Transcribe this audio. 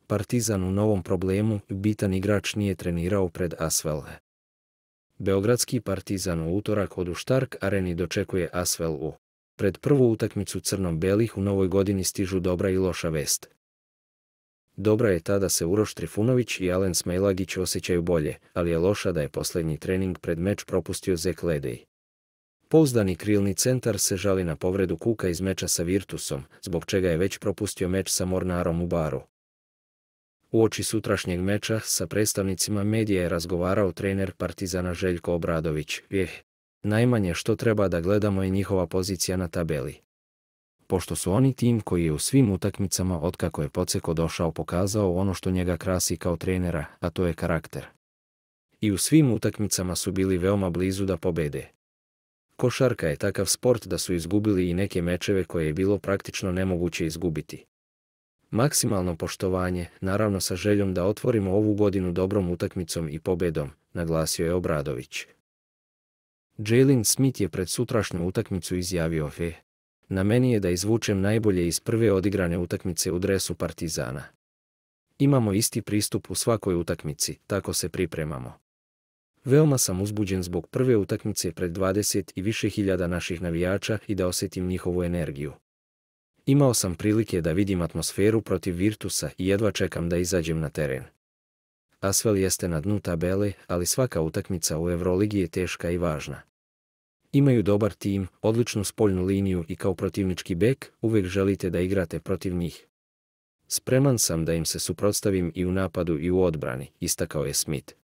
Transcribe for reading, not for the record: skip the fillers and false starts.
Partizan u novom problemu, bitan igrač nije trenirao pred Asvel. Beogradski Partizan u utorak od u Stark areni dočekuje Asvel U. Pred prvu utakmicu crno-belih u novoj godini stižu dobra i loša vest. Dobra je ta da se Uroš Trifunović i Alen Smailagić osjećaju bolje, ali je loša da je posljednji trening pred meč propustio Zek Ledej. Pouzdani krilni centar se žali na povredu kuka iz meča sa Virtusom, zbog čega je već propustio meč sa Mornarom u Baru. Uoči sutrašnjeg meča sa predstavnicima medija je razgovarao trener Partizana Željko Obradović. Najmanje što treba da gledamo je njihova pozicija na tabeli. Pošto su oni tim koji je u svim utakmicama otkako je Poceko došao pokazao ono što njega krasi kao trenera, a to je karakter. I u svim utakmicama su bili veoma blizu da pobede. Košarka je takav sport da su izgubili i neke mečeve koje je bilo praktično nemoguće izgubiti. Maksimalno poštovanje, naravno sa željom da otvorimo ovu godinu dobrom utakmicom i pobedom, naglasio je Obradović. Jalen Smith je pred sutrašnju utakmicu izjavio: Na meni je da izvučem najbolje iz prve odigrane utakmice u dresu Partizana. Imamo isti pristup u svakoj utakmici, tako se pripremamo. Veoma sam uzbuđen zbog prve utakmice pred 20 i više hiljada naših navijača i da osjetim njihovu energiju. Imao sam prilike da vidim atmosferu protiv Virtusa i jedva čekam da izađem na teren. Asvel jeste na dnu tabele, ali svaka utakmica u Euroligi je teška i važna. Imaju dobar tim, odličnu spoljnu liniju i kao protivnički bek uvijek želite da igrate protiv njih. Spreman sam da im se suprotstavim i u napadu i u odbrani, istakao je Smith.